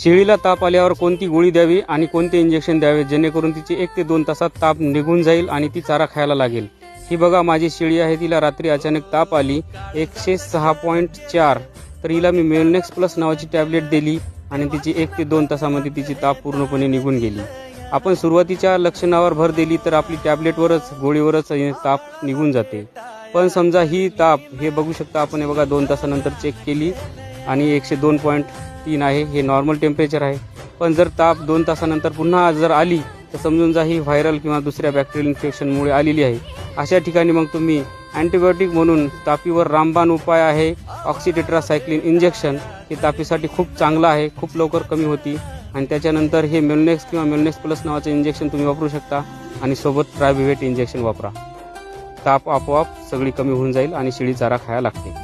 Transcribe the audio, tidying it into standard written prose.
शेळीला ताप आल्यावर कोणती गोळी द्यावी आणि कोणते इंजेक्शन द्यावे जेणेकरून तिचे 1 ते 2 तासात ताप निघून जाईल आणि ती चारा खायला लागेल। ही बघा माझी शेळी आहे, तिला रात्री अचानक ताप आली 106.4, तर हिला मी मेलनेक्स प्लस नावाची टॅबलेट दिली आणि तिची 1 ते 2 तासामध्ये तिची ताप पूर्णपणे निघून गेली। आपण सुरुवातीच्या लक्षणावर भर दिली तर आपली टॅबलेटवरच गोळीवरच ताप निघून जाते। पण समजा ही ताप हे बघू शकता आपण, हे बघा 2 तासानंतर चेक केली आणि 102.3 आहे, हे नॉर्मल टेम्परेचर आहे। पण जर ताप 2 तासानंतर पुन्हा जर आली तर समजून जा ही व्हायरल किंवा दुसऱ्या बॅक्टेरियल इन्फेक्शनमुळे आलेली आहे। अशा ठिकाणी मग तुम्ही अँटीबायोटिक म्हणून तापीवर रामबाण उपाय आहे ऑक्सिटेट्रासायक्लिन इंजेक्शन, हे तापीसाठी खूप चांगलं आहे, खूप लवकर कमी होती। आणि त्याच्यानंतर हे मेलनेक्स किंवा मेलनेक्स प्लस नावाचे इंजेक्शन तुम्ही वापरू शकता आणि सोबत ट्रायबिवेट इंजेक्शन वापरा। ताप आपोआप सगळी कमी होऊन जाईल आणि शेळी चारा खायला लागते।